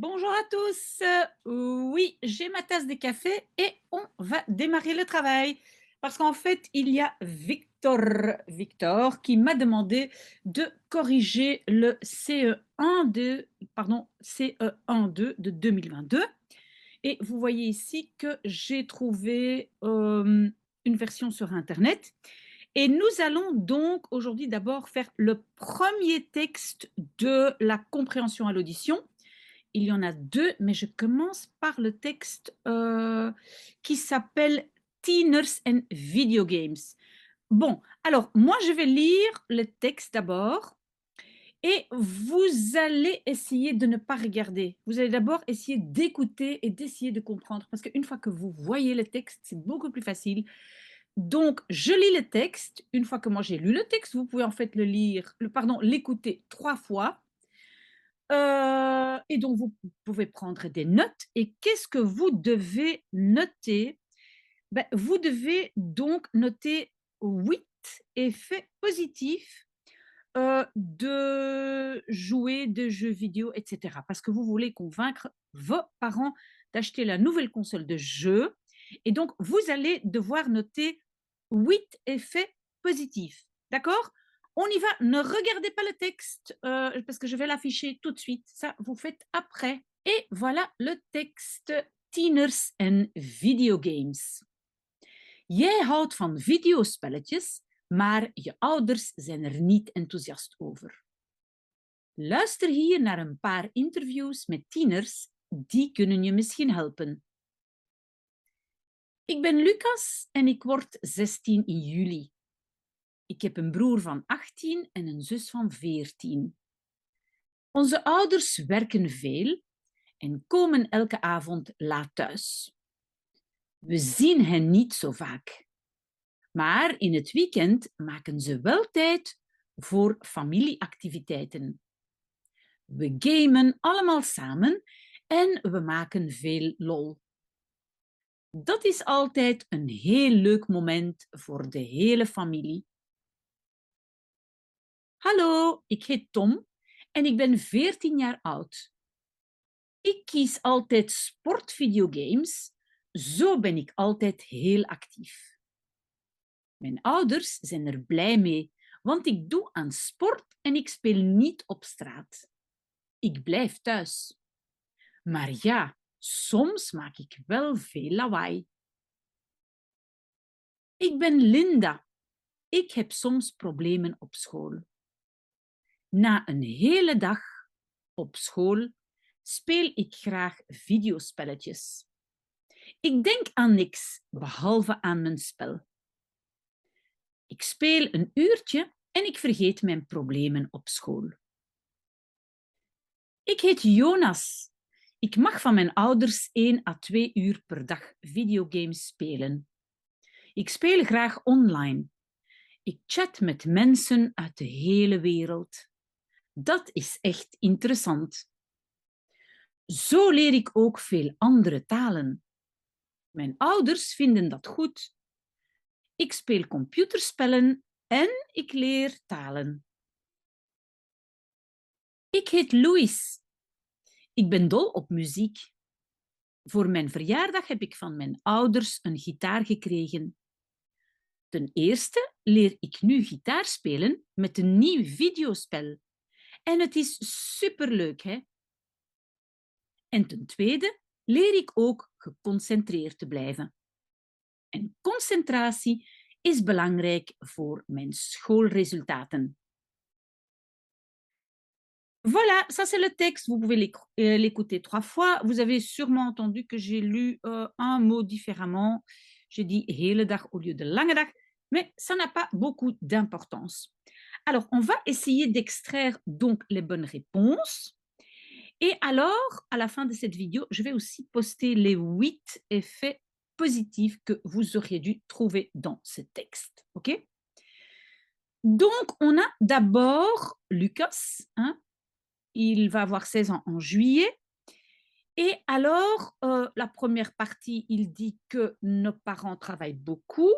Bonjour à tous. Oui, j'ai ma tasse de café et on va démarrer le travail. Parce qu'en fait, il y a Victor qui m'a demandé de corriger le CE1-2 de 2022. Et vous voyez ici que j'ai trouvé une version sur Internet. Et nous allons donc aujourd'hui d'abord faire le premier texte de la compréhension à l'audition. Il y en a 2, mais je commence par le texte qui s'appelle Teeners and Video Games. Bon, alors moi je vais lire le texte d'abord et vous allez essayer de ne pas regarder. Vous allez d'abord essayer d'écouter et d'essayer de comprendre parce qu'une fois que vous voyez le texte, c'est beaucoup plus facile. Donc, je lis le texte. Une fois que moi j'ai lu le texte, vous pouvez en fait l'écouter 3 fois. Et donc vous pouvez prendre des notes et qu'est-ce que vous devez noter? Vous devez donc noter 8 effets positifs, de jouer de jeux vidéo et cetera. Parce que vous voulez convaincre vos parents d'acheter la nouvelle console de jeux et donc vous allez devoir noter 8 effets positifs. D'accord? On y va, ne regardez pas le texte, parce que je vais l'afficher tout de suite. Ça, vous faites après. Et voilà le texte Tieners en videogames. Jij houdt van videospelletjes, maar je ouders zijn er niet enthousiast over. Luister hier naar een paar interviews met tieners, die kunnen je misschien helpen. Ik ben Lucas en ik word 16 in juli. Ik heb een broer van 18 en een zus van 14. Onze ouders werken veel en komen elke avond laat thuis. We zien hen niet zo vaak. Maar in het weekend maken ze wel tijd voor familieactiviteiten. We gamen allemaal samen en we maken veel lol. Dat is altijd een heel leuk moment voor de hele familie. Hallo, ik heet Tom en ik ben 14 jaar oud. Ik kies altijd sportvideogames, zo ben ik altijd heel actief. Mijn ouders zijn er blij mee, want ik doe aan sport en ik speel niet op straat. Ik blijf thuis. Maar ja, soms maak ik wel veel lawaai. Ik ben Linda. Ik heb soms problemen op school. Na een hele dag op school speel ik graag videospelletjes. Ik denk aan niks behalve aan mijn spel. Ik speel een uurtje en ik vergeet mijn problemen op school. Ik heet Jonas. Ik mag van mijn ouders 1 à 2 uur per dag videogames spelen. Ik speel graag online. Ik chat met mensen uit de hele wereld. Dat is echt interessant. Zo leer ik ook veel andere talen. Mijn ouders vinden dat goed. Ik speel computerspellen en ik leer talen. Ik heet Louis. Ik ben dol op muziek. Voor mijn verjaardag heb ik van mijn ouders een gitaar gekregen. Ten eerste leer ik nu gitaar spelen met een nieuw videospel. En het is superleuk, hè? En ten tweede leer ik ook geconcentreerd te blijven. En concentratie is belangrijk voor mijn schoolresultaten. Voilà, ça c'est le texte. Vous pouvez l'écouter 3 fois. Vous avez sûrement entendu que j'ai lu un mot différemment. J'ai dit hele dag au lieu de lange dag, mais ça n'a pas beaucoup d'importance. Alors, on va essayer d'extraire donc les bonnes réponses. Et alors, à la fin de cette vidéo, je vais aussi poster les 8 effets positifs que vous auriez dû trouver dans ce texte. OK? Donc, on a d'abord Lucas, hein, il va avoir 16 ans en juillet. Et alors, la première partie, il dit que nos parents travaillent beaucoup,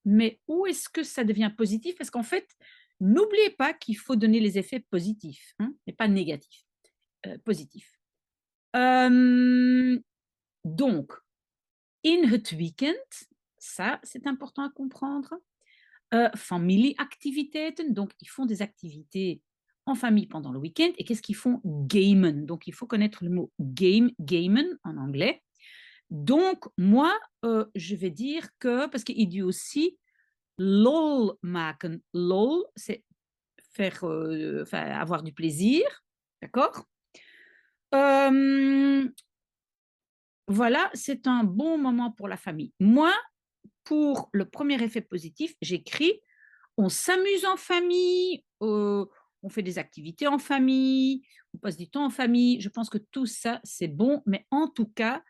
mais où est-ce que ça devient positif? Parce qu'en fait, n'oubliez pas qu'il faut donner les effets positifs, hein, et pas négatifs, positifs. Euh, donc, in het weekend, ça c'est important à comprendre. Familieactiviteiten, donc ils font des activités en famille pendant le week-end. Et qu'est-ce qu'ils font? Gamen. Donc il faut connaître le mot game, gamen en anglais. Donc moi, je vais dire que, parce qu'il dit aussi lol maken. Lol, c'est faire, enfin, avoir du plaisir, d'accord? Euh, voilà, c'est un bon moment pour la famille. Moi, pour le premier effet positif, j'écris on s'amuse en famille, on fait des activités en famille, on passe du temps en famille. Je pense que tout ça, c'est bon, mais en tout cas,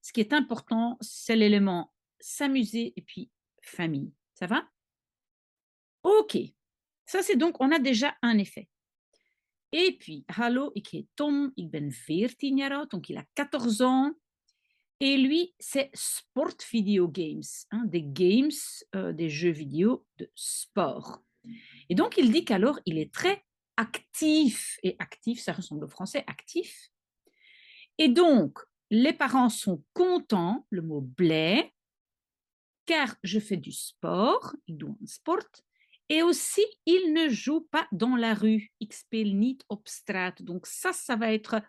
ce qui est important, c'est l'élément s'amuser et puis famille. Ça va? Ok. Ça, c'est donc, on a déjà un effet. Et puis, hallo, ik heet Tom, ik ben 14 jaar oud, donc il a 14 ans. Et lui, c'est sport video games, hein, des games, des jeux vidéo de sport. Et donc, il dit qu'alors, il est très actif. Et actif, ça ressemble au français, actif. Et donc, les parents sont contents, le mot blé, car je fais du sport, ik doe un sport, et aussi, il ne joue pas dans la rue. Ik speel niet op straat. Donc ça va être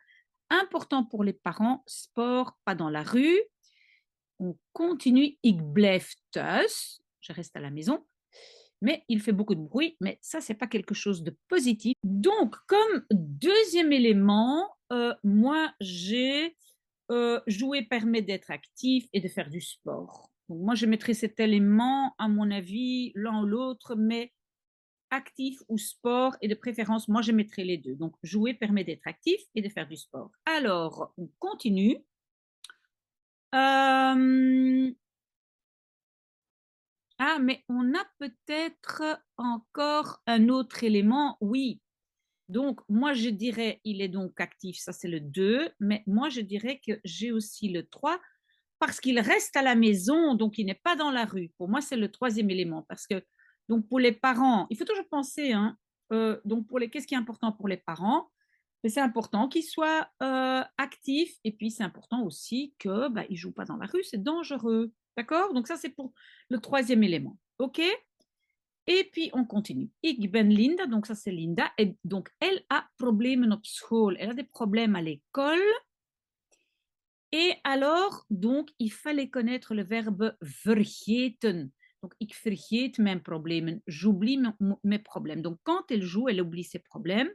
important pour les parents. Sport, pas dans la rue. On continue. Ik blijf thuis. Je reste à la maison. Mais il fait beaucoup de bruit. Mais ça, c'est pas quelque chose de positif. Donc, comme deuxième élément, moi, j'ai jouer permet d'être actif et de faire du sport. Donc, moi, je mettrais cet élément, à mon avis, l'un ou l'autre, mais actif ou sport, et de préférence, moi, je mettrais les deux. Donc, jouer permet d'être actif et de faire du sport. Alors, on continue. Euh, Ah, mais on a peut-être encore un autre élément. Oui. Donc, moi, je dirais, il est donc actif, ça c'est le 2, mais moi, je dirais que j'ai aussi le 3 parce qu'il reste à la maison, donc il n'est pas dans la rue. Pour moi, c'est le troisième élément parce que, donc pour les parents, il faut toujours penser, hein, donc qu'est-ce qui est important pour les parents? C'est important qu'ils soient actifs et puis c'est important aussi qu'ils bah, ne jouent pas dans la rue, c'est dangereux. D'accord? Donc ça, c'est pour le troisième élément. OK? Et puis on continue. Ik ben Linda, donc ça c'est Linda. Et donc elle a problemen op school. Elle a des problèmes à l'école. Et alors, donc, il fallait connaître le verbe vergeten. Donc, ik vergeet mijn problemen. J'oublie mes problèmes. Donc, quand elle joue, elle oublie ses problèmes.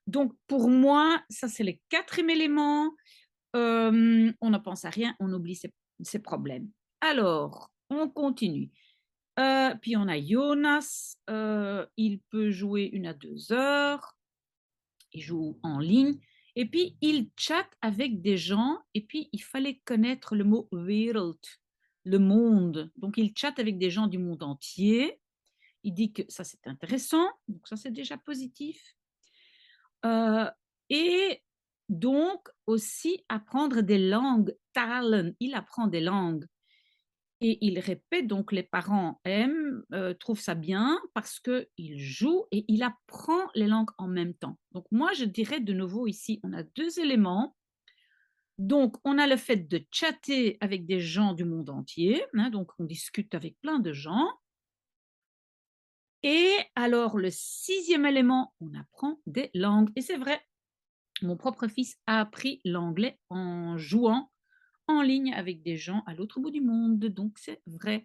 Donc, pour moi, ça, c'est le quatrième élément. On ne pense à rien, on oublie ses problèmes. Alors, on continue. Puis, on a Jonas. Il peut jouer 1 à 2 heures. Il joue en ligne. Et puis, il chatte avec des gens. Et puis, il fallait connaître le mot wereld, le monde. Donc, il chatte avec des gens du monde entier. Il dit que ça, c'est intéressant. Donc, ça, c'est déjà positif. Et donc, aussi apprendre des langues, talen. Il apprend des langues. Et il répète, donc les parents aiment, trouvent ça bien parce qu'il joue et il apprend les langues en même temps. Donc moi, je dirais de nouveau ici, on a 2 éléments. Donc, on a le fait de chatter avec des gens du monde entier, hein, donc on discute avec plein de gens. Et alors, le 6e élément, on apprend des langues. Et c'est vrai, mon propre fils a appris l'anglais en jouant en ligne avec des gens à l'autre bout du monde. Donc, c'est vrai.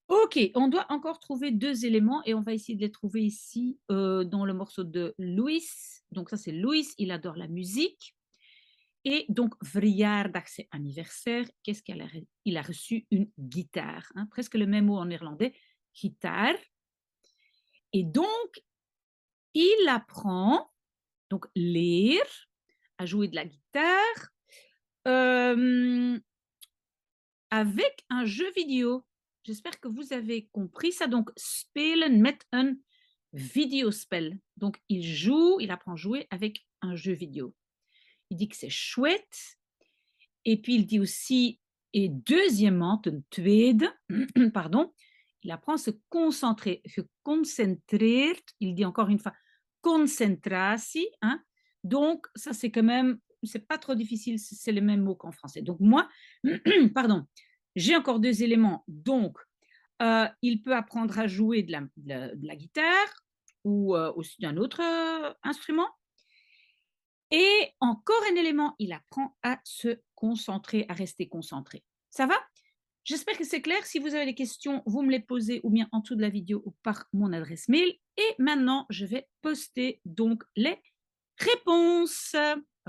Ok, on doit encore trouver 2 éléments et on va essayer de les trouver ici dans le morceau de Louis. Donc ça c'est Louis, il adore la musique. Et donc verjaardag, c'est anniversaire. Qu'est-ce qu'il a? Il a reçu une guitare, hein, presque le même mot en néerlandais, guitare. Et donc il apprend, donc leer, à jouer de la guitare avec un jeu vidéo. J'espère que vous avez compris ça. Donc, spelen met un videospel. Donc, il joue, il apprend à jouer avec un jeu vidéo. Il dit que c'est chouette. Et puis, il dit aussi, et deuxièmement, ten tweede, pardon, il apprend à se concentrer. Geconcentreerd, il dit encore une fois, concentratie. Hein. Donc, ça, c'est quand même c'est pas trop difficile, c'est les mêmes mots qu'en français. Donc moi, pardon, j'ai encore 2 éléments. Donc, il peut apprendre à jouer de la guitare ou, aussi d'un autre, instrument. Et encore un élément, il apprend à se concentrer, à rester concentré. Ça va? J'espère que c'est clair. Si vous avez des questions, vous me les posez ou bien en dessous de la vidéo ou par mon adresse mail. Et maintenant, je vais poster donc les réponses.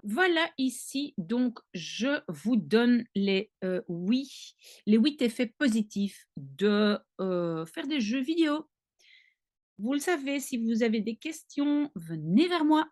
Voilà ici, donc je vous donne les 8 effets positifs de faire des jeux vidéo. Vous le savez, si vous avez des questions, venez vers moi.